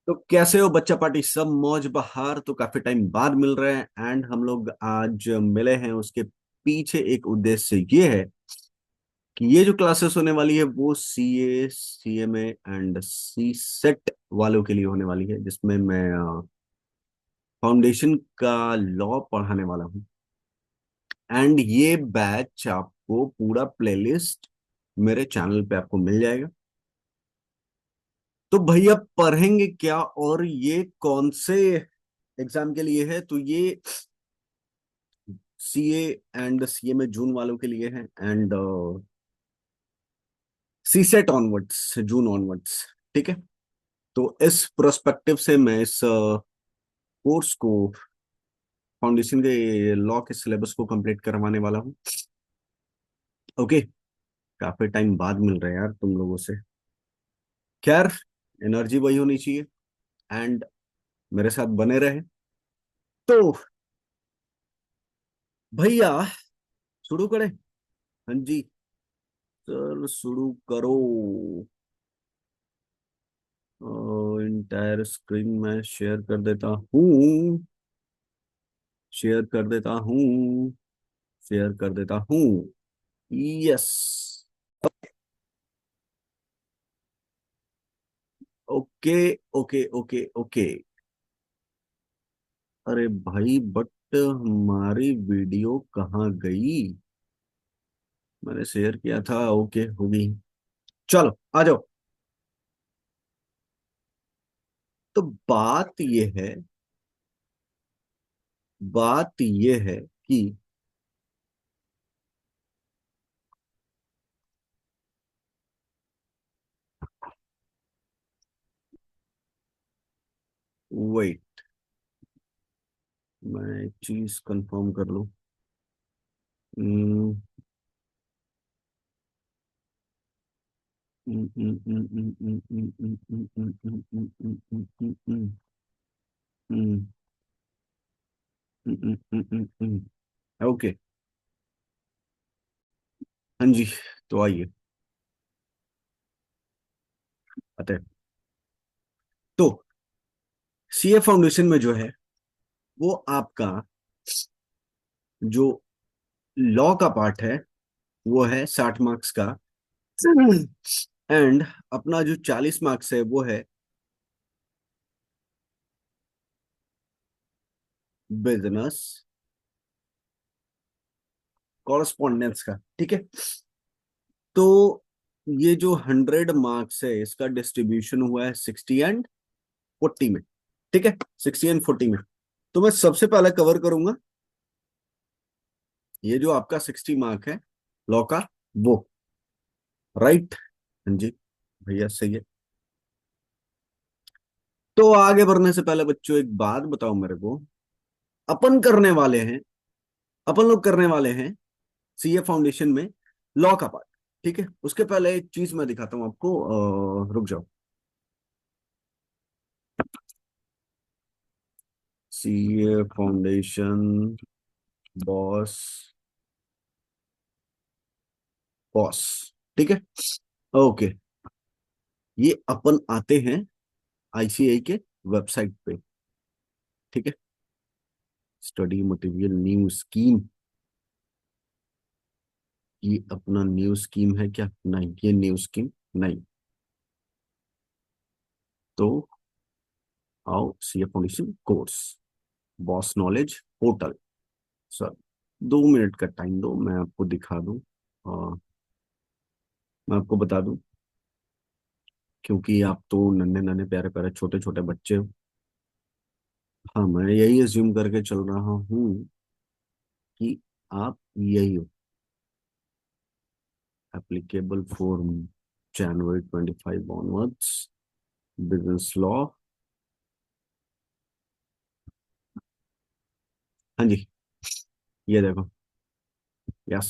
तो कैसे हो बच्चा पार्टी? सब मौज बहार? तो काफी टाइम बाद मिल रहे हैं एंड हम लोग आज मिले हैं। उसके पीछे एक उद्देश्य ये है कि ये जो क्लासेस होने वाली है वो CA, CMA and CSEET वालों के लिए होने वाली है, जिसमें मैं फाउंडेशन का लॉ पढ़ाने वाला हूँ। एंड ये बैच आपको पूरा प्लेलिस्ट मेरे चैनल पे आपको मिल जाएगा। तो भैया पढ़ेंगे क्या और ये कौन से एग्जाम के लिए है? तो ये सीए एंड सीए में जून वालों के लिए है and CSEET onwards June onwards. ठीक है। तो इस प्रोस्पेक्टिव से मैं इस कोर्स को, फाउंडेशन के लॉ के सिलेबस को कंप्लीट करवाने वाला हूँ। ओके। काफी टाइम बाद मिल रहा है यार तुम लोगों से। खैर, एनर्जी वही होनी चाहिए एंड मेरे साथ बने रहे। तो भैया शुरू करें? हाँ जी, सर शुरू करो। इंटायर स्क्रीन में शेयर कर देता हूँ, शेयर कर देता हूँ, शेयर कर देता हूँ। Yes. Okay okay okay okay. अरे भाई बट हमारी वीडियो कहाँ गई? मैंने शेयर किया था। ओके, होगी। चलो आ जाओ। तो बात ये है कि वेट, मैं एक चीज कंफर्म कर लूं। हम्म, ओके। हाँ जी। तो आइए आते हैं। तो सीए फाउंडेशन में जो है वो आपका जो लॉ का पार्ट है वो है 60 मार्क्स का। एंड अपना जो 40 मार्क्स है वो है बिजनेस कॉरस्पॉन्डेंस का। ठीक है। तो ये जो 100 मार्क्स है इसका डिस्ट्रीब्यूशन हुआ है 60 एंड 40 में। ठीक है, 60 एंड 40 में। तो मैं सबसे पहले कवर करूंगा ये जो आपका 60 मार्क है लॉ का, वो। राइट। हाँ जी, भैया सही है। तो आगे बढ़ने से पहले बच्चों एक बात बताओ मेरे को। अपन करने वाले हैं, अपन लोग करने वाले हैं सीए फाउंडेशन में लॉ का पार्ट। ठीक है, उसके पहले एक चीज मैं दिखाता हूं आपको। रुक जाओ। CA foundation boss, boss. ठीक है। ओके। ये अपन आते हैं आईसीआई के वेबसाइट पे। ठीक है। स्टडी मटेरियल न्यू स्कीम, ये अपना न्यू स्कीम है क्या? नहीं, ये न्यू स्कीम नहीं। तो आओ, CA foundation course, boss knowledge portal. Sir 2 minute का टाइम दो, मैं आपको दिखा दूं। मैं आपको बता दूं, क्योंकि आप तो नन्हे नन्हे प्यारे प्यारे छोटे छोटे बच्चे हो। हाँ, मैं यही अज्यूम करके चल रहा हूँ कि आप यही हो। Applicable for January 25 onwards, business law. हाँ जी, ये देखो। Yes,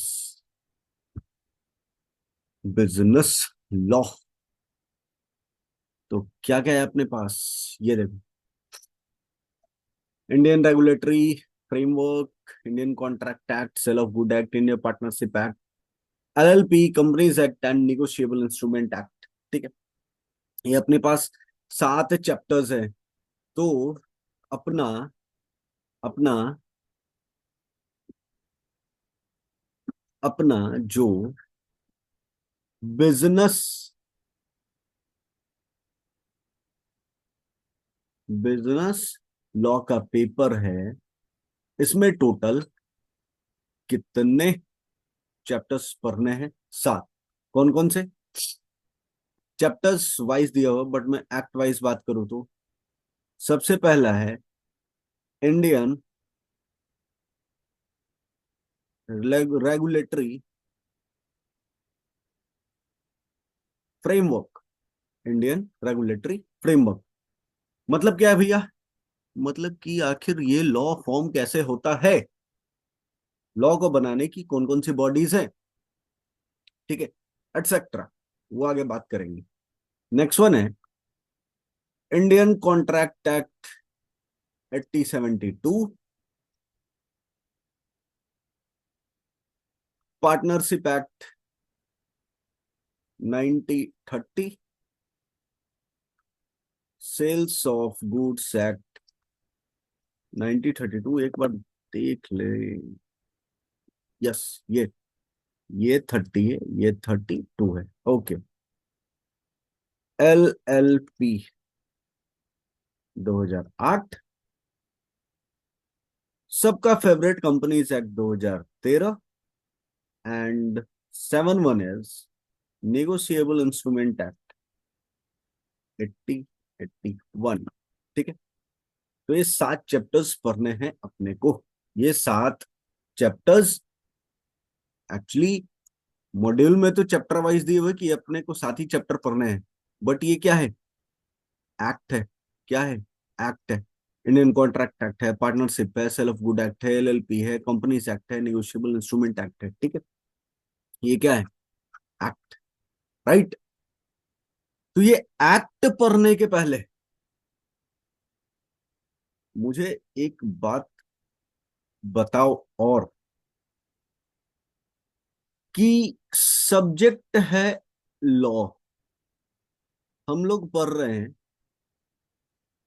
business law. तो क्या क्या है अपने पास? ये देखो, Indian regulatory framework, Indian contract act, sale of good act, Indian partnership act, LLP, companies act and negotiable instrument act. ठीक है। ये अपने पास 7 चैप्टर्स हैं। तो अपना अपना अपना जो बिजनेस बिजनेस लॉ का पेपर है, इसमें टोटल कितने चैप्टर्स पढ़ने हैं? 7। कौन कौन से? चैप्टर्स वाइज दिया हुआ, बट मैं एक्ट वाइज बात करूं तो सबसे पहला है Indian regulatory framework. Indian regulatory framework मतलब क्या है भैया? मतलब कि आखिर ये लॉ फॉर्म कैसे होता है, लॉ को बनाने की कौन कौन सी बॉडीज हैं, ठीक है, एटसेट्रा, वो आगे बात करेंगे। नेक्स्ट वन है Indian contract act 1872, partnership act 1930, sales of goods act 1932। एक बार देख ले। यस, ये 30 है, ये 32 है। ओके। LLP 2008, सबका favourite companies act 2013, and 7 one is negotiable instrument act 8081। ठीक है। तो ये 7 चैप्टर्स पढ़ने हैं अपने को। ये 7 चैप्टर्स एक्चुअली मॉड्यूल में तो चैप्टर वाइज दिए हुए कि अपने को 7 ही चैप्टर पढ़ने हैं, बट ये क्या है? एक्ट है। क्या है? एक्ट है। इंडियन कॉन्ट्रैक्ट एक्ट है, पार्टनरशिप है, सेल ऑफ गुड एक्ट है, LLP है, कंपनीज एक्ट है, नेगोशिएबल इंस्ट्रूमेंट एक्ट है। ठीक है। ये क्या है? एक्ट। राइट। तो ये एक्ट पढ़ने के पहले मुझे एक बात बताओ, और कि सब्जेक्ट है लॉ, हम लोग पढ़ रहे हैं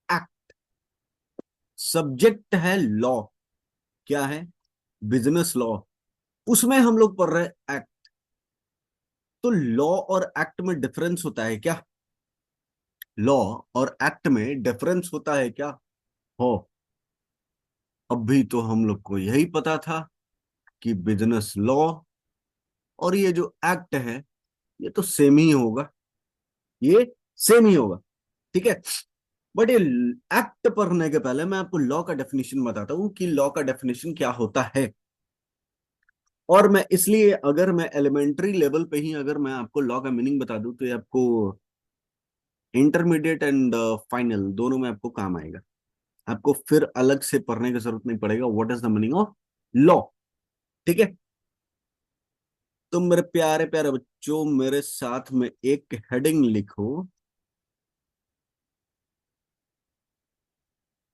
एक्ट, सब्जेक्ट है लॉ, क्या है? बिजनेस लॉ, उसमें हम लोग पढ़ रहे हैं एक्ट। तो लॉ और एक्ट में डिफरेंस होता है क्या? लॉ और एक्ट में डिफरेंस होता है क्या? हो, अभी तो हम लोग को यही पता था कि बिजनेस लॉ और ये जो एक्ट है ये तो सेम ही होगा, ये सेम ही होगा। ठीक है। बट ये एक्ट पढ़ने के पहले मैं आपको लॉ का डेफिनेशन बताता हूं कि लॉ का डेफिनेशन क्या होता है। और मैं इसलिए अगर मैं एलिमेंट्री लेवल पे ही अगर मैं आपको लॉ का मीनिंग बता दूं तो ये आपको इंटरमीडिएट एंड फाइनल दोनों में आपको काम आएगा। आपको फिर अलग से पढ़ने की जरूरत नहीं पड़ेगा what is the meaning of law. ठीक है। तुम मेरे प्यारे प्यारे बच्चों मेरे साथ में एक हेडिंग लिखो,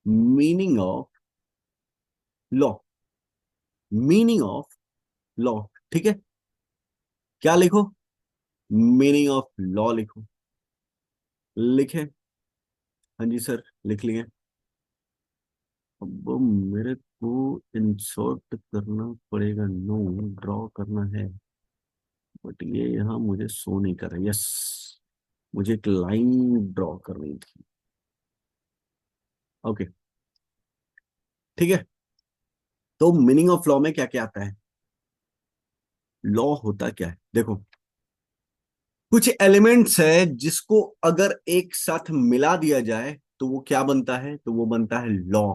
meaning of law. Meaning of law. ठीक है। क्या लिखो? मीनिंग ऑफ लॉ लिखो। लिखे? हाँ जी सर, लिख लिए। अब मेरे को इंसर्ट करना पड़ेगा, नो, ड्रॉ करना है, बट ये यहाँ मुझे शो नहीं कर रहा। यस, मुझे एक लाइन ड्रॉ करनी थी। ओके। ठीक है। तो मीनिंग ऑफ लॉ में क्या क्या आता है? लॉ होता क्या है देखो, कुछ एलिमेंट्स है जिसको अगर एक साथ मिला दिया जाए तो वो क्या बनता है? तो वो बनता है लॉ।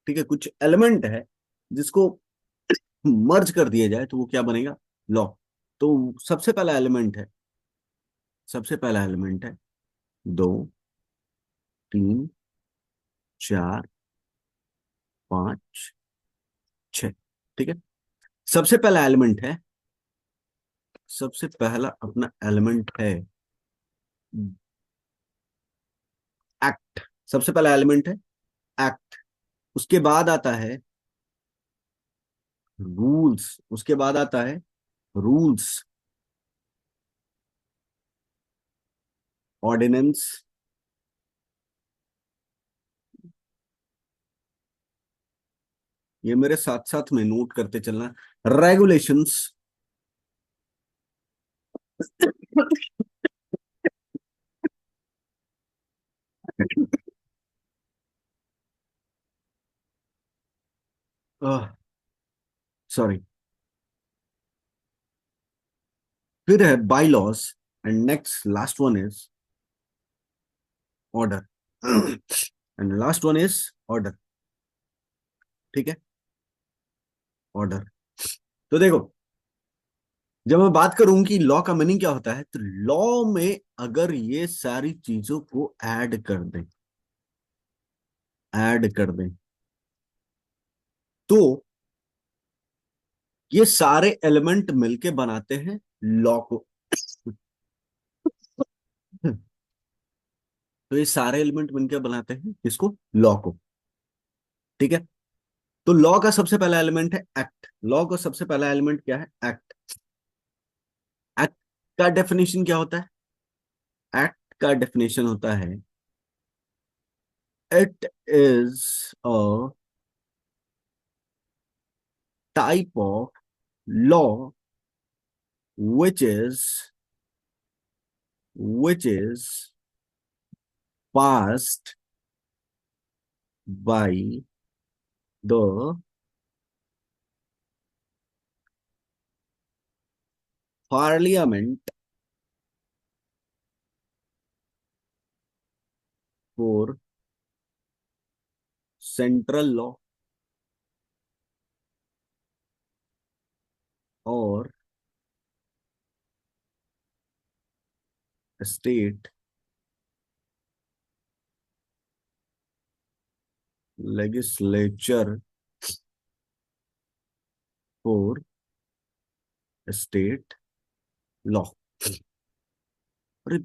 ठीक है। कुछ एलिमेंट है जिसको मर्ज कर दिया जाए तो वो क्या बनेगा? लॉ। तो सबसे पहला एलिमेंट है 2, 3, 4, 5, 6। ठीक है। सबसे पहला एलिमेंट है, सबसे पहला अपना एलिमेंट है एक्ट। सबसे पहला एलिमेंट है एक्ट। उसके बाद आता है रूल्स, उसके बाद आता है रूल्स, ऑर्डिनेंस, ये मेरे साथ साथ में नोट करते चलना। रेगुलेशंस सॉरी, फिर है by laws, and next last one is order. And last one is order. ठीक है, ऑर्डर। तो देखो, जब मैं बात करूं कि लॉ का मीनिंग क्या होता है, तो लॉ में अगर ये सारी चीजों को ऐड कर दें तो ये सारे एलिमेंट मिलके बनाते हैं लॉ को। तो ये सारे एलिमेंट मिलकर बनाते हैं इसको, लॉ को। ठीक है, तो लॉ का सबसे पहला एलिमेंट है एक्ट। लॉ का सबसे पहला एलिमेंट क्या है? एक्ट। एक्ट का डेफिनेशन क्या होता है? एक्ट का डेफिनेशन होता है, it is a type of law which is passed by the parliament for central law or state legislature for state law। अरे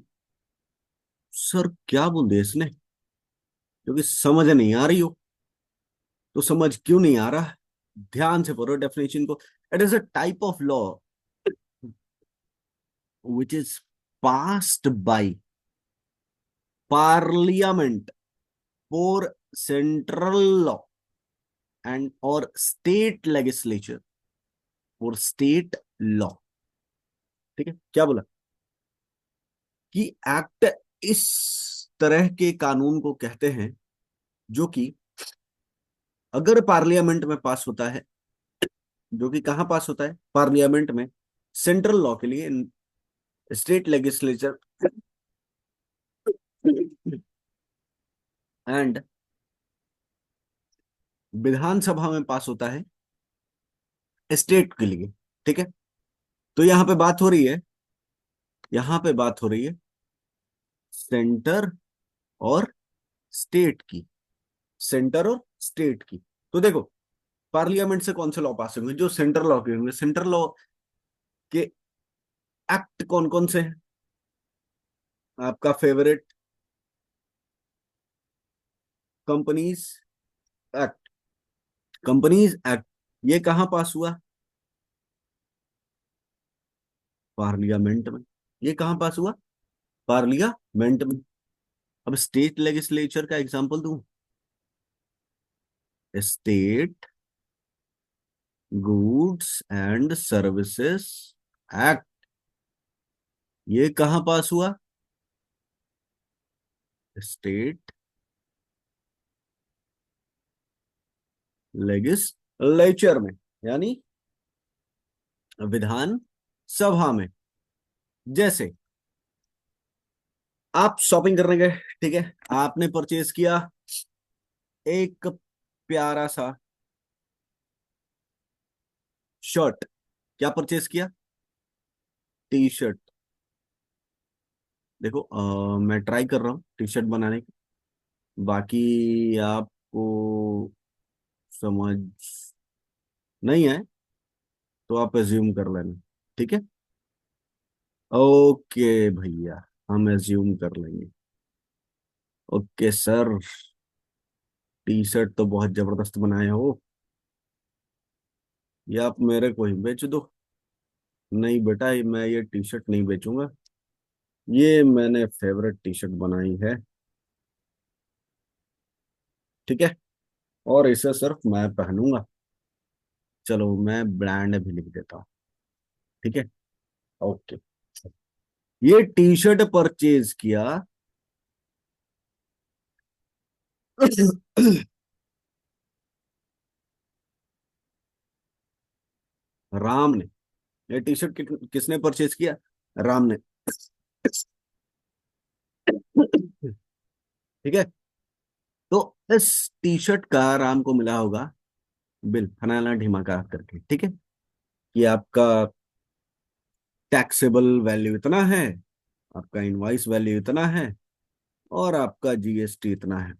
सर, क्या बोल दिया इसने? क्योंकि समझ नहीं आ रही हो तो समझ क्यों नहीं आ रहा, ध्यान से पढ़ो डेफिनेशन को। It is a type of law which is passed by parliament for central law and or state legislature for state law। ठीक है, क्या बोला कि एक्ट इस तरह के कानून को कहते हैं जो कि अगर पार्लियामेंट में पास होता है, जो कि कहां पास होता है? पार्लियामेंट में, सेंट्रल लॉ के लिए स्टेट लेजिस्लेचर एंड विधानसभा में पास होता है स्टेट के लिए। ठीक है, तो यहां पे बात हो रही है, यहां पे बात हो रही है सेंटर और स्टेट की, सेंटर और स्टेट की। तो देखो, पार्लियामेंट से कौन से लॉ पास होंगे? जो सेंट्रल लॉ के होंगे। सेंट्रल लॉ के एक्ट कौन कौन से हैं? आपका favourite companies act, companies act, ये कहां पास हुआ? पार्लियामेंट में। ये कहां पास हुआ? पार्लियामेंट में। अब स्टेट लेजिस्लेचर का एग्जांपल दूं, state goods and services act, ये कहां पास हुआ? स्टेट लेजिस्लेचर में, यानी विधान सभा में। जैसे आप शॉपिंग करने गए, ठीक है, आपने परचेज किया एक प्यारा सा शर्ट। क्या परचेज किया? T shirt. देखो, मैं ट्राई कर रहा हूँ टी शर्ट बनाने की, बाकी आपको समझ नहीं आए तो आप एज्यूम कर लेना। ठीक है, ओके भैया, हम एज्यूम कर लेंगे। ओके सर, टी शर्ट तो बहुत जबरदस्त बनाए हो, ये आप मेरे को ही बेच दो। नहीं बेटा, मैं ये टी शर्ट नहीं बेचूंगा, ये मैंने फेवरेट टी शर्ट बनाई है। ठीक है, और इसे सिर्फ मैं पहनूंगा। चलो मैं ब्रांड भी लिख देता हूँ। ठीक है। ओके। ये टी शर्ट परचेज किया राम ने। ये टी शर्ट किसने परचेज किया? राम ने। ठीक है। तो इस टी शर्ट का राम को मिला होगा बिल, फनाना ढिमाका करके। ठीक है। कि आपका टैक्सेबल वैल्यू इतना है, आपका इनवॉइस वैल्यू इतना है, और आपका जीएसटी इतना है।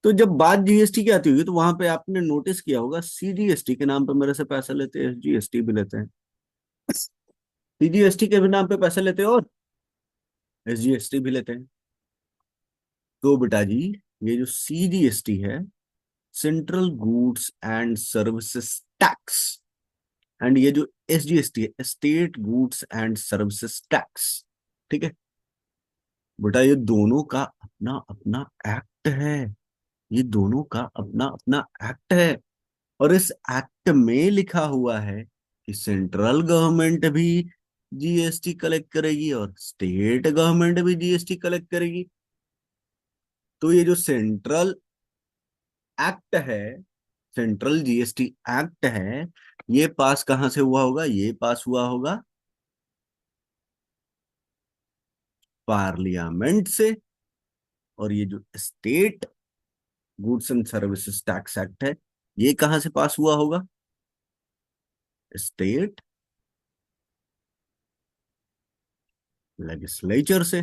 तो जब बात जीएसटी की आती होगी तो वहां पे आपने नोटिस किया होगा सीजीएसटी के नाम पे मेरे से पैसा लेते हैं, जीएसटी भी लेते हैं, सीजीएसटी के भी नाम पे पैसे लेते हैं, और एसजीएसटी भी लेते हैं। तो बेटा जी, ये जो सीजीएसटी है, central goods and services tax, and ये जो एसजीएसटी है, state goods and services tax. ठीक है। बेटा ये दोनों का अपना अपना एक्ट है, ये दोनों का अपना अपना एक्ट है। और इस एक्ट में लिखा हुआ है कि सेंट्रल गवर्नमेंट भी जीएसटी कलेक्ट करेगी और स्टेट गवर्नमेंट भी जीएसटी कलेक्ट करेगी। तो ये जो सेंट्रल एक्ट है, सेंट्रल जीएसटी एक्ट है, ये पास कहां से हुआ होगा? ये पास हुआ होगा पार्लियामेंट से। और ये जो state goods and services tax act है, ये कहां से पास हुआ होगा? स्टेट लेजिस्लेचर से।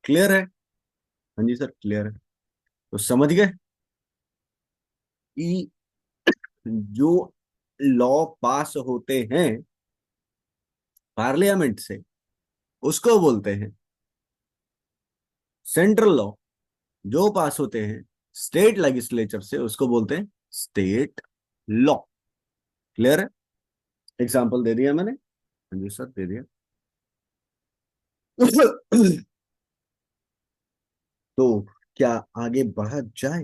क्लियर है? हाँ जी सर, क्लियर है। तो समझ गए कि जो लॉ पास होते हैं पार्लियामेंट से, उसको बोलते हैं सेंट्रल लॉ। जो पास होते हैं स्टेट लेजिस्लेचर से, उसको बोलते हैं स्टेट लॉ। क्लियर है? एग्जाम्पल दे दिया मैंने। हाँ जी सर, दे दिया। तो क्या आगे बढ़ा जाए?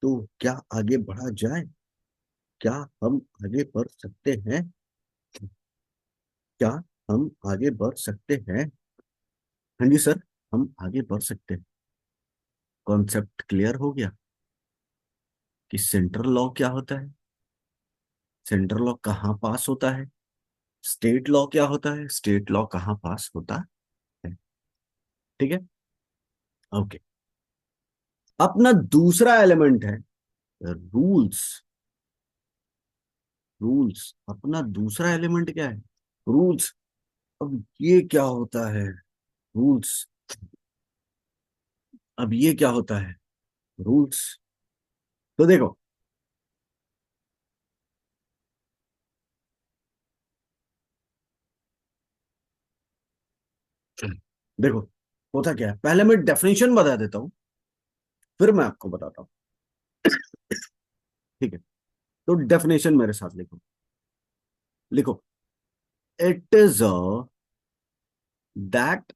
तो क्या आगे बढ़ा जाए? क्या हम आगे बढ़ सकते हैं? क्या हम आगे बढ़ सकते हैं? हाँ जी सर, हम आगे बढ़ सकते हैं। कॉन्सेप्ट क्लियर हो गया कि सेंट्रल लॉ क्या होता है, सेंट्रल लॉ कहाँ पास होता है, स्टेट लॉ क्या होता है, स्टेट लॉ कहाँ पास होता है। ठीक है। ओके। अपना दूसरा एलिमेंट है रूल्स। रूल्स अपना दूसरा एलिमेंट क्या है? रूल्स। अब ये क्या होता है? रूल्स। अब ये क्या होता है? रूल्स। तो देखो, देखो होता क्या है, पहले मैं डेफिनेशन बता देता हूं, फिर मैं आपको बताता हूँ। ठीक है। तो डेफिनेशन मेरे साथ लिखो। लिखो, it is a that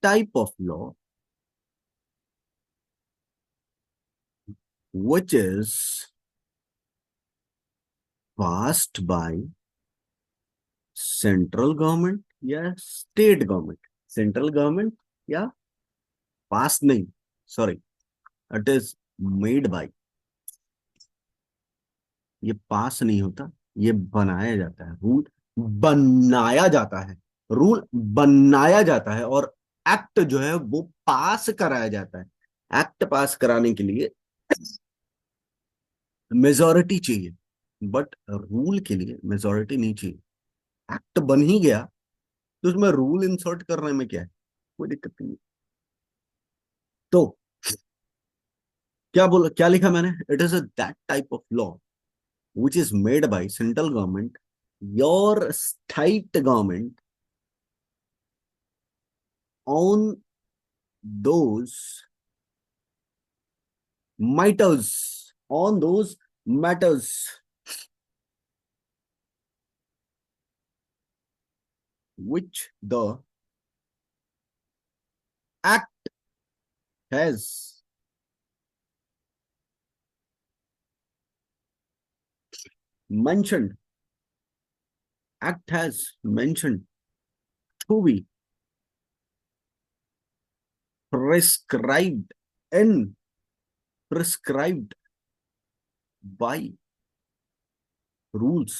type of law which is passed by central government या स्टेट गवर्नमेंट। सेंट्रल गवर्नमेंट या पास नहीं, sorry, it is made by. ये पास नहीं होता, ये बनाया जाता है। रूल बनाया जाता है, रूल बनाया जाता है, और एक्ट जो है वो पास कराया जाता है। एक्ट पास कराने के लिए मेजोरिटी चाहिए, बट रूल के लिए मेजोरिटी नहीं चाहिए। एक्ट बन ही गया तो उसमें रूल इंसर्ट करने में क्या है, कोई दिक्कत नहीं। तो क्या बोला, क्या लिखा मैंने? It is a that type of law which is made by central government, your state government, on those matters which the act has mentioned, act has mentioned to be prescribed in, prescribed by rules.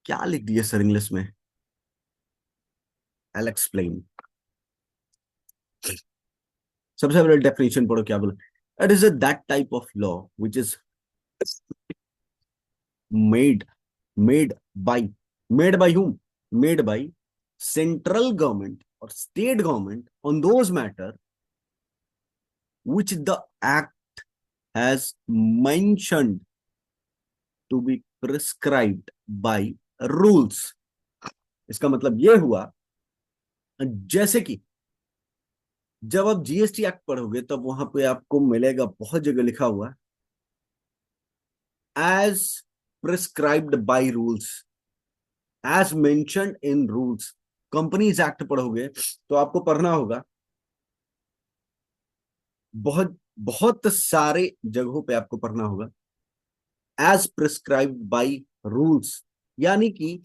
क्या लिख दिया sir English में? I'll explain. सबसे पहले definition पढ़ो, क्या बोला? It is that type of law which is made, made by, made by whom? Made by central government or state government on those matter which the act has mentioned to be prescribed by rules. इसका मतलब यह हुआ, जैसे कि जब आप GST act पढ़ोगे तब वहां पे आपको मिलेगा बहुत जगह लिखा हुआ as prescribed by rules, as mentioned in rules. Companies act पढ़ोगे तो आपको पढ़ना होगा, बहुत बहुत सारे जगहों पे आपको पढ़ना होगा एज प्रिस्क्राइब्ड बाय रूल्स, यानी कि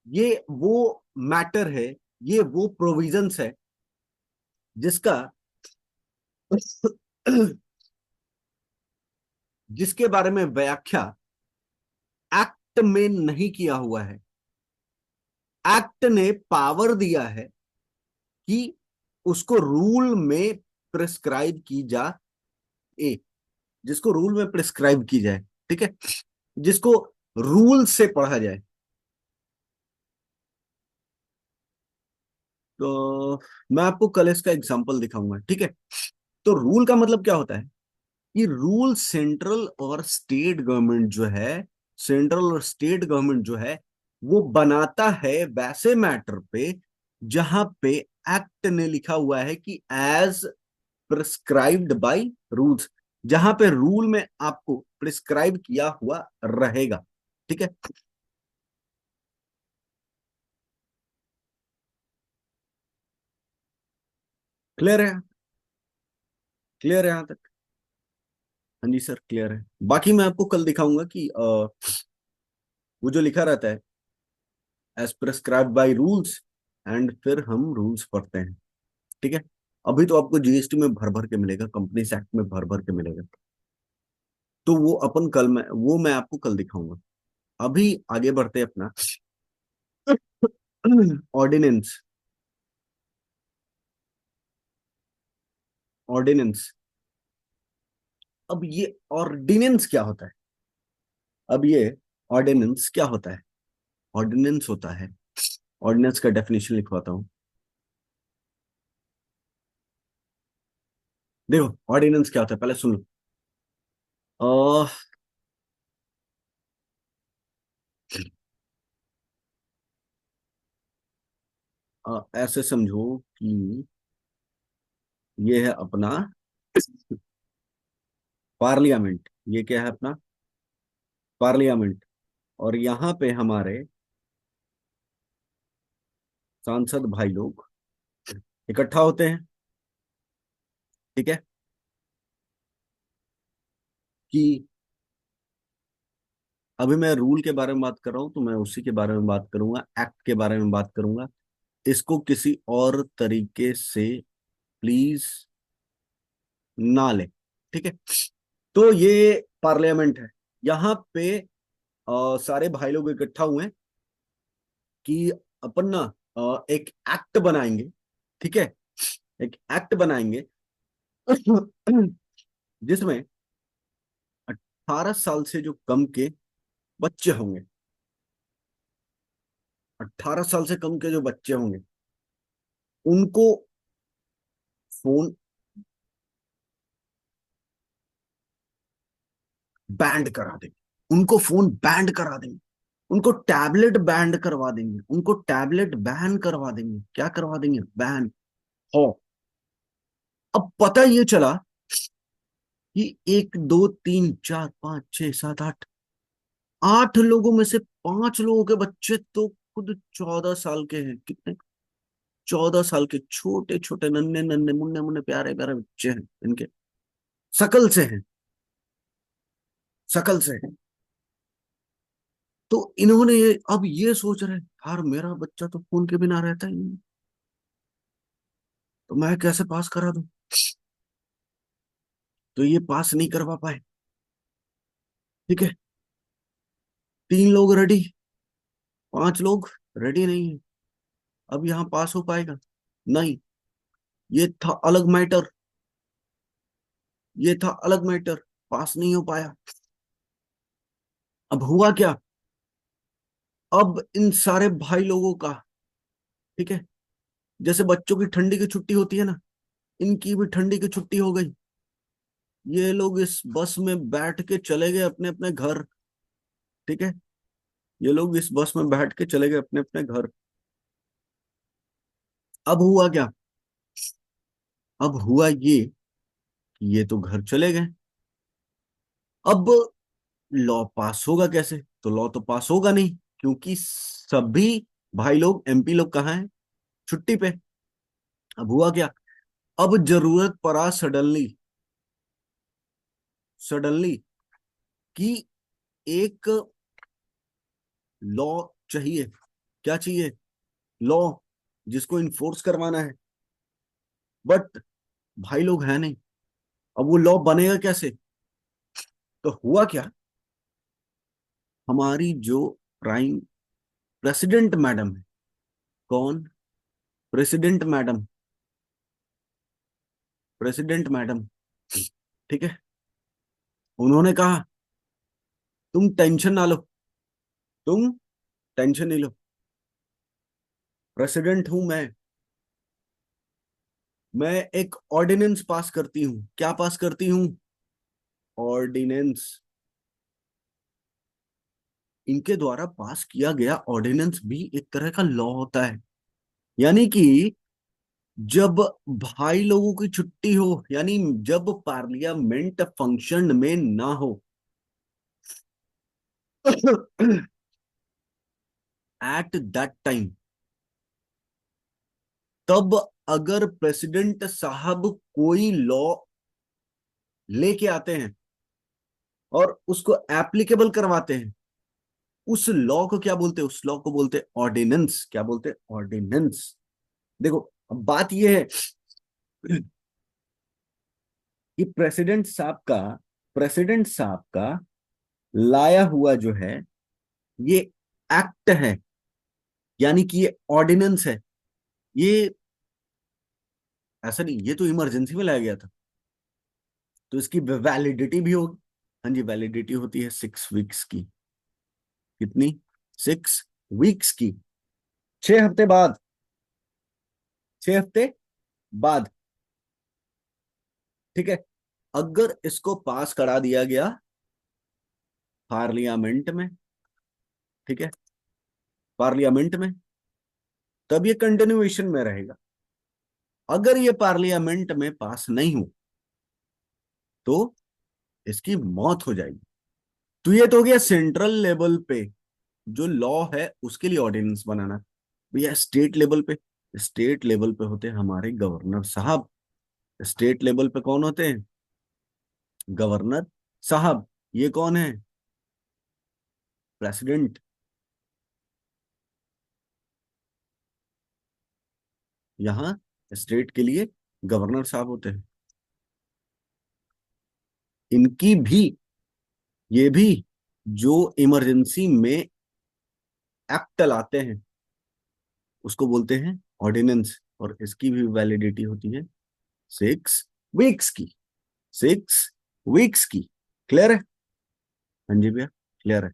ये वो मैटर है, ये वो प्रोविजंस है जिसका जिसके बारे में व्याख्या एक्ट में नहीं किया हुआ है। एक्ट ने पावर दिया है कि उसको रूल में प्रिस्क्राइब की जा, ए, जिसको रूल में प्रिस्क्राइब की जाए, ठीक है, जिसको रूल से पढ़ा जाए। तो मैं आपको कल इसका एग्जांपल दिखाऊंगा, ठीक है। तो रूल का मतलब क्या होता है? ये रूल सेंट्रल और स्टेट गवर्नमेंट जो है, सेंट्रल और स्टेट गवर्नमेंट जो है वो बनाता है वैसे मैटर पे जहां पे एक्ट ने लिखा हुआ है कि एज प्रिस्क्राइब्ड बाय रूल्स, जहां पे रूल में आपको प्रिस्क्राइब किया हुआ रहेगा, ठीक है। क्लियर है? क्लियर है यहां तक? हाँ जी सर, क्लियर है। बाकी मैं आपको कल दिखाऊंगा कि वो जो लिखा रहता है as prescribe by rules, and फिर हम रूल्स पढ़ते हैं, ठीक है। अभी तो आपको जीएसटी में भर भर के मिलेगा, कंपनीज एक्ट में भर भर के मिलेगा, तो वो अपन कल में, वो मैं आपको कल दिखाऊंगा। अभी आगे बढ़ते हैं अपना ऑर्डिनेंस। ऑर्डिनेंस, अब ये ऑर्डिनेंस क्या होता है? अब ये ऑर्डिनेंस क्या होता है? ऑर्डिनेंस होता है, ऑर्डिनेंस का डेफिनेशन लिखवाता हूं। देखो ऑर्डिनेंस क्या होता है, पहले सुन लो। अह, ऐसे समझो कि ये है अपना पार्लियामेंट, ये क्या है अपना पार्लियामेंट, और यहाँ पे हमारे सांसद भाई लोग इकट्ठा होते हैं, ठीक है, कि अभी मैं रूल के बारे में बात कर रहा हूं तो मैं उसी के बारे में बात करूंगा, एक्ट के बारे में बात करूंगा। इसको किसी और तरीके से प्लीज ना ले, ठीक है। तो ये पार्लियामेंट है, यहाँ पे सारे भाई लोग इकट्ठा हुए हैं कि अपन ना एक एक्ट बनाएंगे, ठीक है, एक एक्ट बनाएंगे जिसमें 18 साल से जो कम के बच्चे होंगे, 18 साल से कम के जो बच्चे होंगे उनको फोन बैंड करा देंगे, उनको फोन बैंड करा देंगे, उनको टैबलेट बैंड करवा देंगे, उनको टैबलेट बैन करवा देंगे। क्या करवा देंगे? बैन हो। अब पता ये चला कि 1 2 3 4 5 6 7 8, 8 लोगों में से 5 लोगों के बच्चे तो खुद 14 साल के हैं। कितने? 14 साल के छोटे छोटे नन्हे नन्हे मुन्ने मुन्ने प्यारे प्यारे बच्चे हैं, इनके शकल से हैं। शकल से। तो इन्होंने अब ये सोच रहे हैं, यार मेरा बच्चा तो फोन के बिना रहता ही नहीं, तो मैं कैसे पास करा दूं। तो ये पास नहीं करवा पाए। ठीक है, 3 लोग रेडी, 5 लोग रेडी नहीं है। अब यहाँ पास हो पाएगा? नहीं। ये था अलग मैटर, ये था अलग मैटर, पास नहीं हो पाया। अब हुआ क्या? अब इन सारे भाई लोगों का, ठीक है, जैसे बच्चों की ठंडी की छुट्टी होती है ना, इनकी भी ठंडी की छुट्टी हो गई। ये लोग इस बस में बैठ के चले गए अपने अपने घर। ठीक है, ये लोग इस बस में बैठ के चले गए अपने अपने घर। अब हुआ क्या? अब हुआ ये कि ये तो घर चले गए। अब लॉ पास होगा कैसे? तो लॉ तो पास होगा नहीं, क्योंकि सभी भाई लोग, एमपी लोग कहाँ हैं? छुट्टी पे। अब हुआ क्या? अब जरूरत पड़ा सडनली, सडनली कि एक लॉ चाहिए। क्या चाहिए? लॉ, जिसको इन्फोर्स करवाना है। बट भाई लोग हैं नहीं। अब वो लॉ बनेगा कैसे? तो हुआ क्या? हमारी जो प्राइम प्रेसिडेंट मैडम है। कौन? President madam, president madam. ठीक है, उन्होंने कहा तुम टेंशन ना लो, तुम टेंशन नहीं लो, प्रेसिडेंट हूं मैं एक ऑर्डिनेंस पास करती हूँ। क्या पास करती हूँ? ऑर्डिनेंस। इनके द्वारा पास किया गया ऑर्डिनेंस भी एक तरह का लॉ होता है। यानी कि जब भाई लोगों की छुट्टी हो, यानी जब पार्लियामेंट फंक्शन में ना हो, एट दैट टाइम, तब अगर प्रेसिडेंट साहब कोई लॉ लेके आते हैं और उसको एप्लीकेबल करवाते हैं, उस लॉ को क्या बोलते हैं? उस लॉ को बोलते हैं ऑर्डिनेंस। क्या बोलते हैं? ऑर्डिनेंस। देखो, अब बात यह है कि प्रेसिडेंट साहब का लाया हुआ जो है, ये एक्ट है, यानी कि ये ऑर्डिनेंस है। ये ऐसा नहीं, ये तो इमरजेंसी में लाया गया था, तो इसकी वैलिडिटी भी होगी। हाँ जी, वैलिडिटी होती है 6 वीक्स की। कितनी? 6 वीक्स की। 6 हफ्ते बाद, 6 हफ्ते बाद। ठीक है, अगर इसको पास करा दिया गया पार्लियामेंट में, ठीक है, पार्लियामेंट में, तब ये कंटिन्यूएशन में रहेगा। अगर ये पार्लियामेंट में पास नहीं हो तो इसकी मौत हो जाएगी। तो ये तो हो गया सेंट्रल लेवल पे जो लॉ है उसके लिए ऑर्डिनेंस बनाना। भैया स्टेट लेवल पे, स्टेट लेवल पे होते हैं हमारे गवर्नर साहब। स्टेट लेवल पे कौन होते हैं? गवर्नर साहब। ये कौन है? प्रेसिडेंट। यहाँ स्टेट के लिए गवर्नर साहब होते हैं। इनकी भी, ये भी जो इमरजेंसी में एक्ट लाते हैं उसको बोलते हैं ऑर्डिनेंस, और इसकी भी वैलिडिटी होती है 6 वीक्स की। 6 वीक्स की। क्लियर है? हाँ जी भैया, क्लियर है।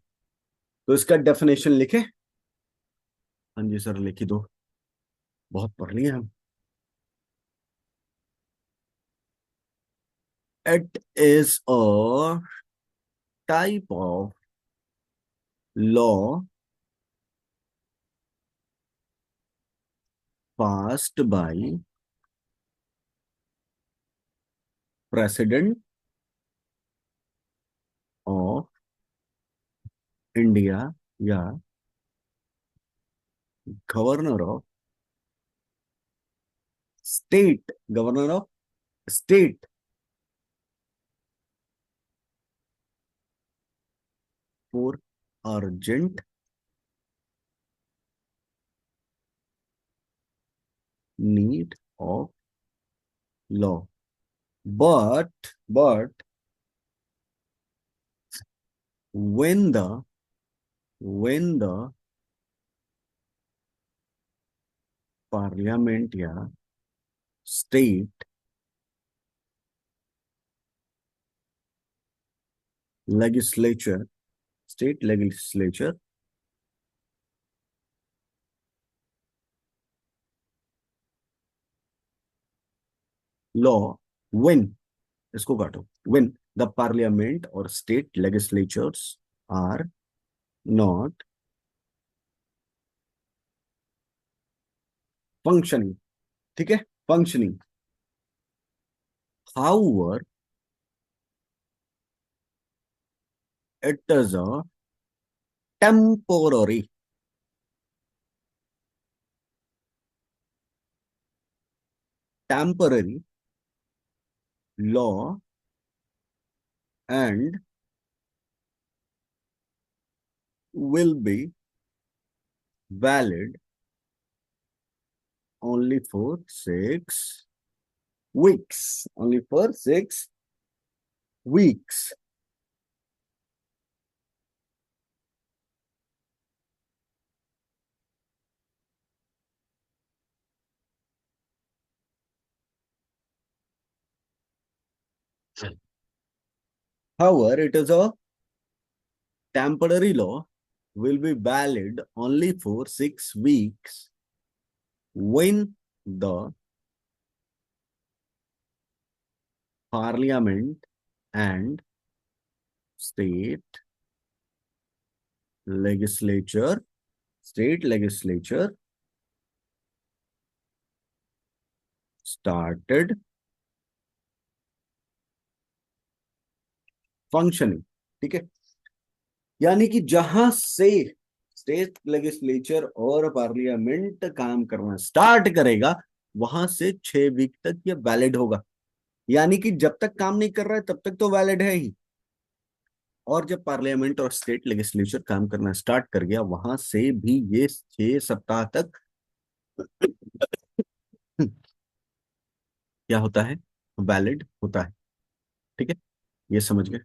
तो इसका डेफिनेशन लिखे? हाँ जी सर, लिखी दो, बहुत पढ़ लिए हम। It is a type of law passed by president of India या governor of state, governor of state. For urgent need of law, but when the parliament या state legislature state legislature law when, इसको काटो, when the parliament or state legislatures are not functioning, ठीक है, functioning, however it is a temporary temporary law and will be valid only for 6 weeks, only for 6 weeks. However, it is a temporary law, will be valid only for 6 weeks when the parliament and state legislature started functioning, ठीक है, यानी कि जहां से state legislature और parliament काम करना start करेगा वहां से 6 वीक तक ये वैलिड होगा, यानी कि जब तक काम नहीं कर रहा है तब तक तो वैलिड है ही, और जब पार्लियामेंट और स्टेट लेजिस्लेचर काम करना स्टार्ट कर गया वहां से भी ये 6 सप्ताह तक क्या होता है, वैलिड होता है, ठीक है, ये समझ गए?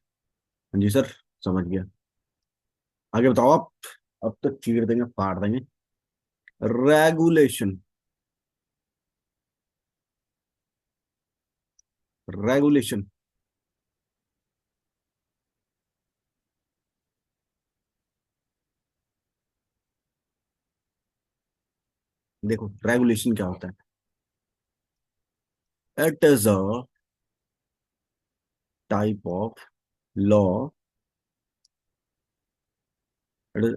हाँ जी सर, समझ गया। आगे बताओ आप, अब तो चीर देंगे फाड़ देंगे। रेगुलेशन, रेगुलेशन, देखो रेगुलेशन क्या होता है, it is a type of law, it is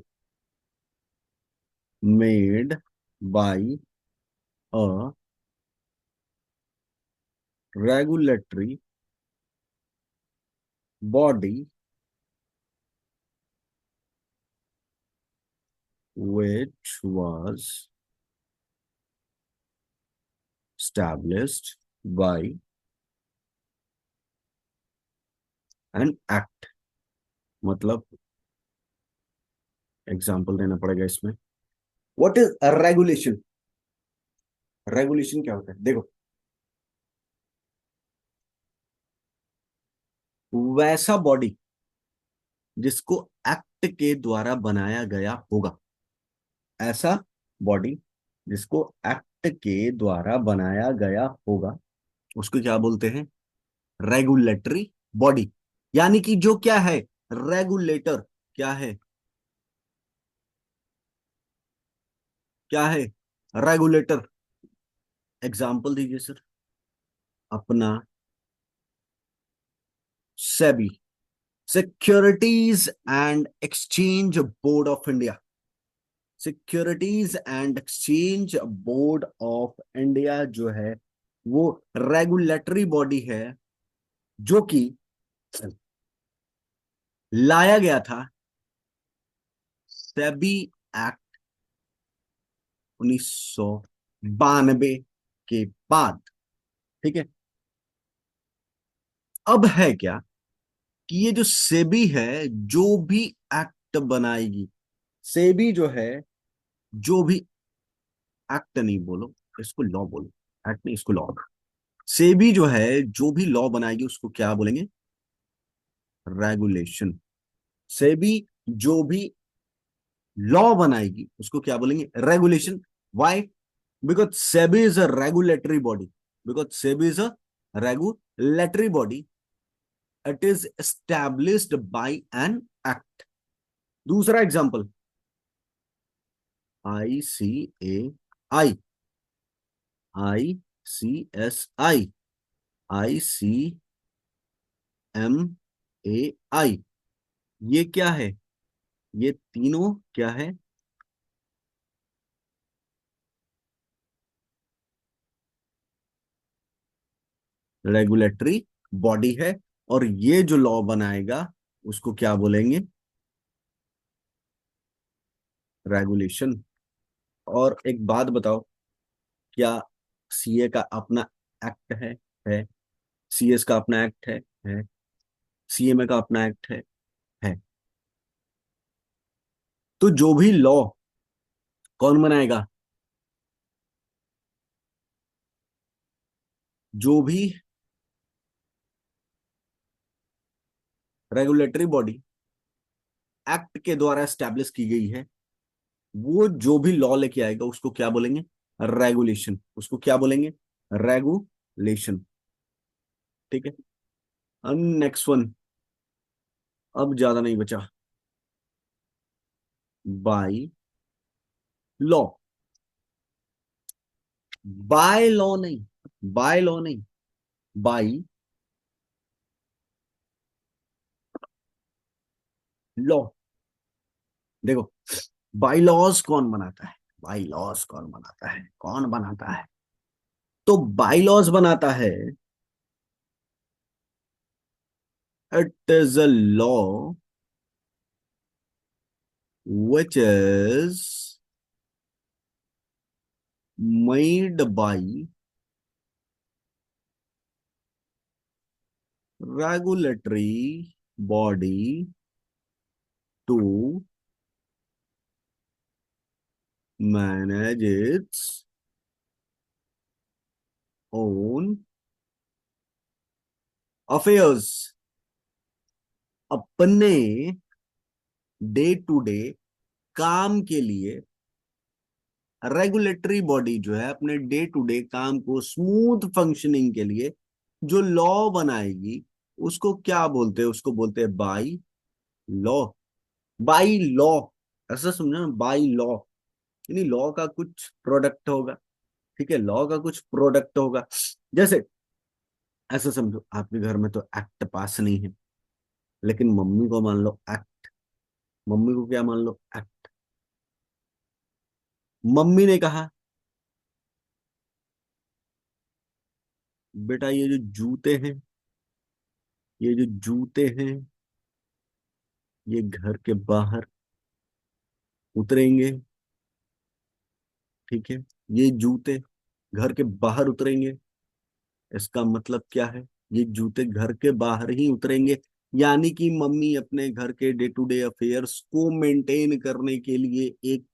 made by a regulatory body which was established by an act, मतलब एग्जाम्पल देना पड़ेगा इसमें। व्हाट इज रेगुलेशन, रेगुलेशन क्या होता है, देखो वैसा बॉडी जिसको एक्ट के द्वारा बनाया गया होगा, ऐसा बॉडी जिसको एक्ट के द्वारा बनाया गया होगा उसको क्या बोलते हैं, रेगुलेटरी बॉडी, यानी कि जो क्या है, रेगुलेटर क्या है, क्या है, रेगुलेटर। एग्जाम्पल दीजिए सर अपना। SEBI, securities and exchange board of India, securities and exchange board of India जो है वो रेगुलेटरी बॉडी है जो कि लाया गया था सेबी एक्ट 1992 के बाद, ठीक है। अब है क्या कि ये जो सेबी है, जो भी एक्ट एक्ट बनाएगी। सेबी जो है, जो भी, एक्ट नहीं बोलो, इसको लॉ बोलो, एक्ट नहीं, इसको लॉ। सेबी जो है जो भी लॉ बनाएगी उसको क्या बोलेंगे? रेगुलेशन। सेबी जो भी लॉ बनाएगी उसको क्या बोलेंगे? Regulation. Why? Because SEBI is a regulatory body. Because SEBI is a regulatory body, it is established bye an act. दूसरा एग्जांपल, ICAI, ICSI, ICMAI, ये क्या है? ये तीनों क्या है? रेगुलेटरी बॉडी है। और ये जो लॉ बनाएगा उसको क्या बोलेंगे? रेगुलेशन। और एक बात बताओ, क्या सीए का अपना एक्ट है? सीएस का अपना एक्ट है। सीएमए का अपना एक्ट है। तो जो भी लॉ कौन बनाएगा? जो भी रेगुलेटरी बॉडी एक्ट के द्वारा एस्टैब्लिश की गई है, वो जो भी लॉ लेके आएगा उसको क्या बोलेंगे? रेगुलेशन। उसको क्या बोलेंगे? रेगुलेशन। ठीक है। अब नेक्स्ट वन, अब ज्यादा नहीं बचा। By law. बाय लॉ नहीं, बाय लॉ नहीं, बाय लॉ। देखो, बाय लॉज कौन बनाता है? बाय लॉज कौन बनाता है? कौन बनाता है? तो बाय लॉज बनाता है, it is a law which is made by regulatory body to manage its own affairs। अपने डे टू डे काम के लिए रेगुलेटरी बॉडी जो है अपने डे टू डे काम को स्मूथ फंक्शनिंग के लिए जो लॉ बनाएगी उसको क्या बोलते हैं? उसको बोलते हैं बाई लॉ। बाई लॉ, ऐसा समझो ना, बाई लॉ यानी लॉ का कुछ प्रोडक्ट होगा। ठीक है, लॉ का कुछ प्रोडक्ट होगा। जैसे ऐसा समझो, आपके घर में तो एक्ट पास नहीं है, लेकिन मम्मी को मान लो एक्ट। मम्मी को क्या मान लो? एक्ट। मम्मी ने कहा, बेटा ये जो जूते हैं, ये जो जूते हैं, ये घर के बाहर उतरेंगे। ठीक है, ये जूते घर के बाहर उतरेंगे। इसका मतलब क्या है? ये जूते घर के बाहर ही उतरेंगे। यानी कि मम्मी अपने घर के डे टू डे अफेयर्स को मेंटेन करने के लिए एक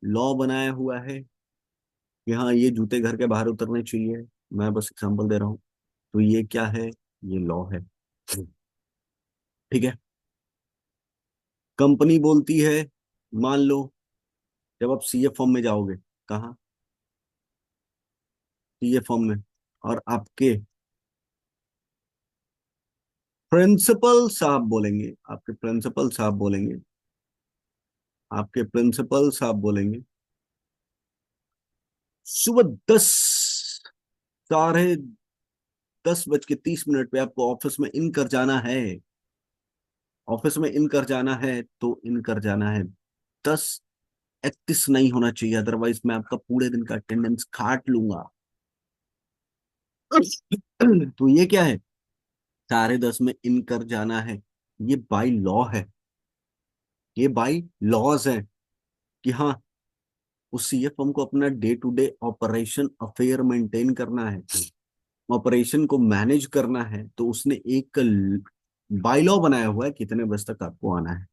लॉ बनाया हुआ है कि हाँ ये जूते घर के बाहर उतरने चाहिए। मैं बस एग्जांपल दे रहा हूँ। तो ये क्या है? ये लॉ है। ठीक है। कंपनी बोलती है, मान लो जब आप सीए फॉर्म में जाओगे, कहाँ? सीए फॉर्म में, और आपके प्रिंसिपल साहब बोलेंगे, आपके प्रिंसिपल साहब बोलेंगे, आपके प्रिंसिपल साहब बोलेंगे सुबह 10:30 पे आपको ऑफिस में इन कर जाना है। ऑफिस में इन कर जाना है तो इन कर जाना है। 10:31 नहीं होना चाहिए, अदरवाइज मैं आपका पूरे दिन का अटेंडेंस काट लूंगा। तो ये क्या है? 10:30 में इन कर जाना है। ये बाई लॉ है। ये बाई लॉज है कि हाँ उस सीएफएम को अपना day to day operation affair maintain करना है, ऑपरेशन को मैनेज करना है। तो उसने एक बाई लॉ बनाया हुआ है कितने बजे तक आपको आना है।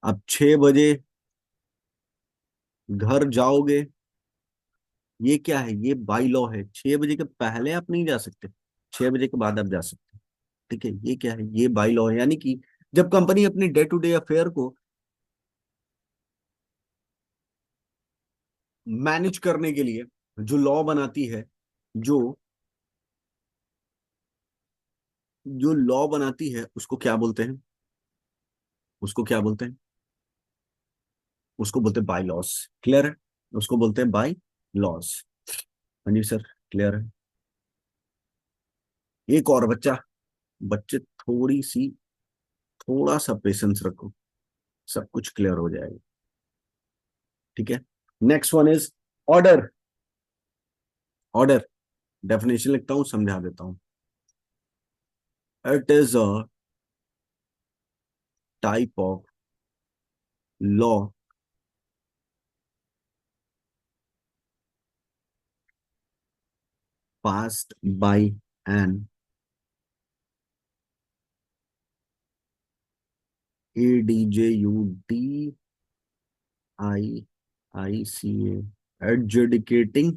आप 6 बजे घर जाओगे, ये क्या है, ये बाई लॉ है। 6 बजे के पहले आप नहीं जा सकते, 6 बजे के बाद आप जा सकते हैं। ठीक है, ये क्या है, ये बाई लॉ है। यानी कि जब कंपनी अपनी डे टू डे अफेयर को मैनेज करने के लिए जो लॉ बनाती है, जो जो लॉ बनाती है, उसको क्या बोलते हैं, उसको क्या बोलते हैं, उसको बोलते हैं बाई लॉस। क्लियर है, उसको बोलते हैं बाई लॉस। हाँ जी सर, क्लियर है। एक और बच्चा, बच्चे थोड़ा सा पेशेंस रखो, सब कुछ क्लियर हो जाएगा। ठीक है, next one is order. Order definition लिखता हूं, समझा देता हूं। It is a type of law passed by an ADJUDIICA adjudicating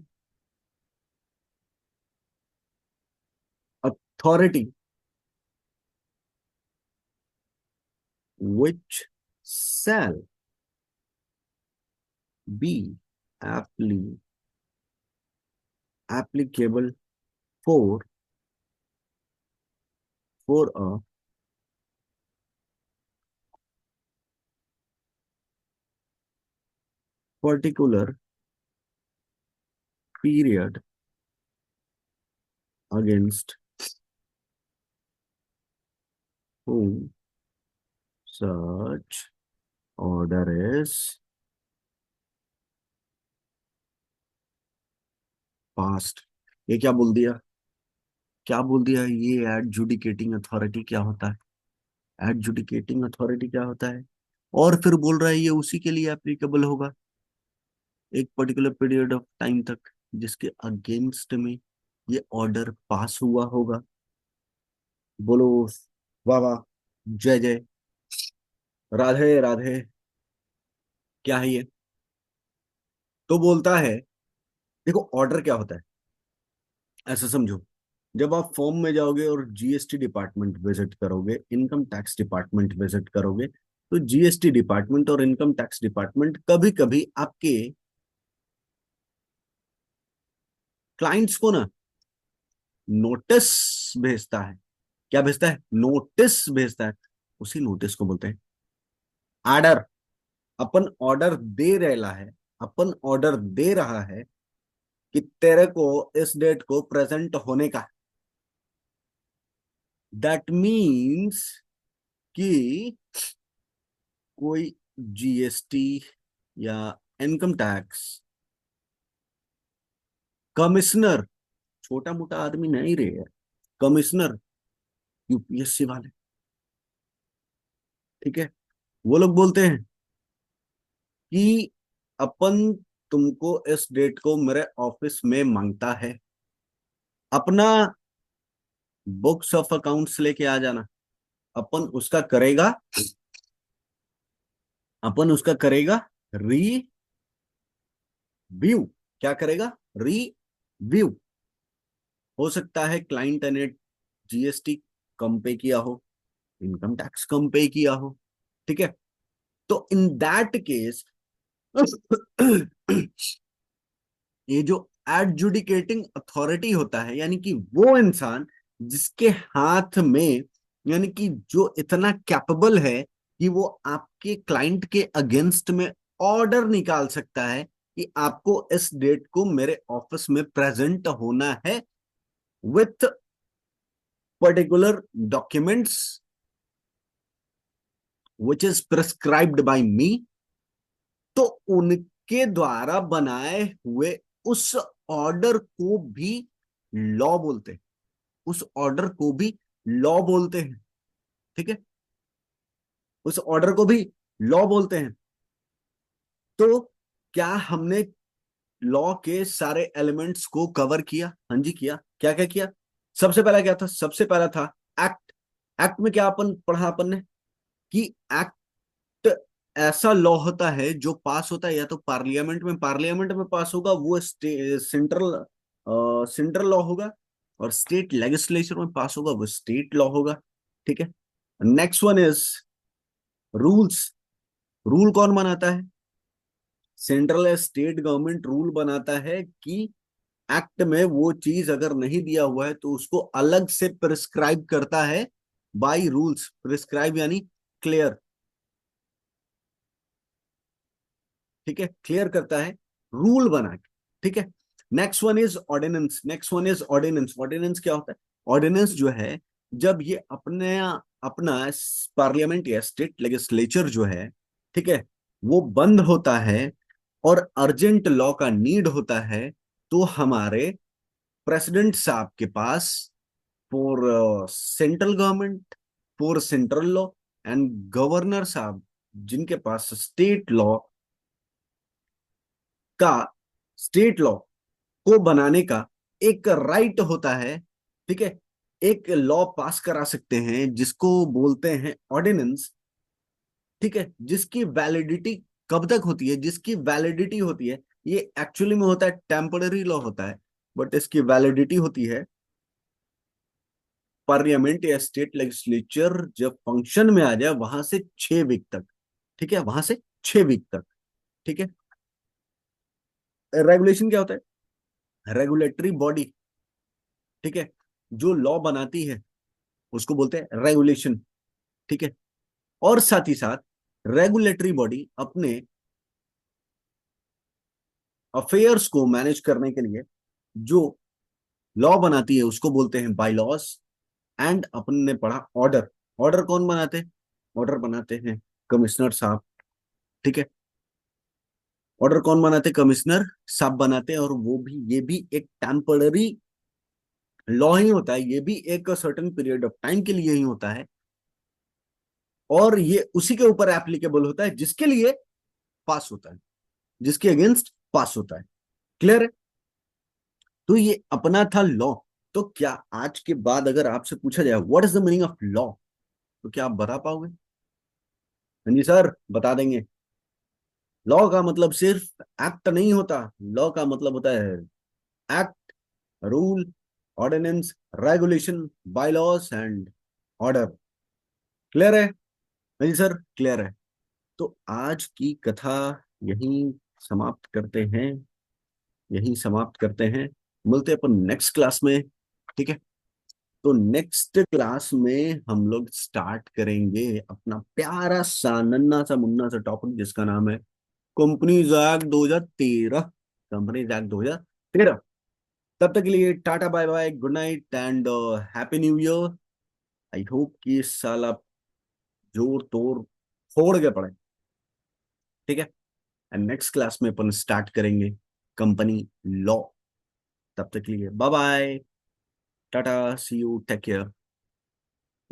authority which shall be applicable for a particular period against whom such order is passed। ये क्या बोल दिया, क्या बोल दिया, ये एडजुडिकेटिंग अथॉरिटी क्या होता है, एडजुडिकेटिंग अथॉरिटी क्या होता है। और फिर बोल रहा है ये उसी के लिए एप्लीकेबल होगा एक पर्टिकुलर पीरियड ऑफ टाइम तक जिसके अगेंस्ट में ये ऑर्डर पास हुआ होगा। बोलो वाह वाह, जय जय, राधे राधे। क्या है ये, तो बोलता है, देखो ऑर्डर क्या होता है, ऐसा समझो। जब आप फॉर्म में जाओगे और जीएसटी डिपार्टमेंट विजिट करोगे, इनकम टैक्स डिपार्टमेंट विजिट करोगे, तो जीएसटी डिपार्टमेंट और इनकम टैक्स डिपार्टमेंट कभी कभी आपके क्लाइंट्स को ना नोटिस भेजता है। क्या भेजता है, नोटिस भेजता है। उसी नोटिस को बोलते हैं आर्डर। अपन ऑर्डर दे रहा है, अपन ऑर्डर दे रहा है कि तेरे को इस डेट को प्रेजेंट होने का। दैट मीन्स कि कोई जीएसटी या इनकम टैक्स कमिश्नर, छोटा मोटा आदमी नहीं रहे, कमिश्नर, यूपीएससी वाले, ठीक है, वो लोग बोलते हैं कि अपन तुमको इस डेट को मेरे ऑफिस में मांगता है, अपना बुक्स ऑफ अकाउंट्स लेके आ जाना। अपन उसका करेगा, अपन उसका करेगा रिव्यू। क्या करेगा, रिव्यू। हो सकता है क्लाइंट ने जीएसटी कम पे किया हो, इनकम टैक्स कम पे किया हो, ठीक है। तो इन दैट केस ये जो एडजुडिकेटिंग अथॉरिटी होता है, यानी कि वो इंसान जिसके हाथ में, यानी कि जो इतना कैपेबल है कि वो आपके क्लाइंट के अगेंस्ट में ऑर्डर निकाल सकता है कि आपको इस डेट को मेरे ऑफिस में प्रेजेंट होना है with particular documents which is prescribed by me. तो उनके द्वारा बनाए हुए उस ऑर्डर को भी लॉ बोलते हैं, उस ऑर्डर को भी लॉ बोलते हैं, ठीक है, उस ऑर्डर को भी लॉ बोलते हैं। तो क्या हमने लॉ के सारे एलिमेंट्स को कवर किया, हाँ जी किया। क्या क्या किया, सबसे पहला क्या था, सबसे पहला था एक्ट। एक्ट में क्या अपन पढ़ा अपन ने कि एक्ट ऐसा लॉ होता है जो पास होता है या तो पार्लियामेंट में पास होगा, वो सेंट्रल सेंट्रल लॉ होगा, और स्टेट लेजिस्लेचर में पास होगा, वो स्टेट लॉ होगा। ठीक है। Next one is rules. Rule कौन बनाता है? सेंट्रल या स्टेट गवर्नमेंट रूल बनाता है कि एक्ट में वो चीज अगर नहीं दिया हुआ है तो उसको अलग से प्रिस्क्राइब करता है। बाय रूल्स, प्रिस्क्राइब यानी क्लियर। ठीक है, क्लियर करता है रूल बना के। ठीक है। Next one is ordinance. Ordinance क्या होता है? ऑर्डिनेंस जो है, जब ये अपने अपना पार्लियामेंट या स्टेट लेजिस्लेचर जो है, ठीक है, वो बंद होता है और अर्जेंट लॉ का नीड होता है, तो हमारे प्रेसिडेंट साहब के पास for central government, for central law, and governor साहब जिनके पास स्टेट लॉ का, स्टेट लॉ को बनाने का एक राइट होता है। ठीक है। एक लॉ पास करा सकते हैं जिसको बोलते हैं ऑर्डिनेंस। ठीक है। जिसकी वैलिडिटी कब तक होती है? जिसकी वैलिडिटी होती है, ये एक्चुअली में होता है टेम्पररी लॉ होता है, बट इसकी वैलिडिटी होती है पार्लियामेंट या स्टेट लेजिस्लेचर जब फंक्शन में आ जाए वहां से 6 वीक तक। ठीक है, वहां से 6 वीक तक। ठीक है। रेगुलेशन क्या होता है? Regulatory body. ठीक है। जो लॉ बनाती है उसको बोलते हैं रेगुलेशन। ठीक है। और साथ ही साथ रेगुलेटरी बॉडी अपने अफेयर्स को मैनेज करने के लिए जो लॉ बनाती है उसको बोलते हैं बाई लॉस। एंड अपन ने पढ़ा ऑर्डर। ऑर्डर कौन बनाते हैं? ऑर्डर बनाते हैं कमिश्नर साहब। ठीक है। ऑर्डर कौन बनाते? कमिश्नर साहब बनाते हैं, और वो भी, ये भी एक टेम्पररी लॉ ही होता है, ये भी एक सर्टेन पीरियड ऑफ टाइम के लिए ही होता है, और ये उसी के ऊपर एप्लीकेबल होता है जिसके लिए पास होता है, जिसके अगेंस्ट पास होता है। क्लियर है? तो ये अपना था लॉ। तो क्या आज के बाद अगर आपसे पूछा जाए what is the meaning of law, तो क्या आप बता पाओगे? हाँ जी सर, बता देंगे। लॉ का मतलब सिर्फ एक्ट नहीं होता। लॉ का मतलब होता है act, rule, ordinance, regulation, by laws and order. Clear है? हाँ जी सर, क्लियर है। तो आज की कथा यहीं समाप्त करते हैं, यहीं समाप्त करते हैं। मिलते हैं अपन नेक्स्ट क्लास में। ठीक है। तो नेक्स्ट क्लास में हम लोग स्टार्ट करेंगे अपना प्यारा सा नन्ना सा मुन्ना सा टॉपिक जिसका नाम है कंपनीज एक्ट 2013। Companies act 2013। तब तक के लिए tata, bye bye, good night and happy new year. I hope कि इस साल आप जोर तोड़ फोड़ के पड़े। ठीक है। एंड नेक्स्ट क्लास में अपन स्टार्ट करेंगे कंपनी लॉ। तब तक के लिए bye bye, tata, see you, take care.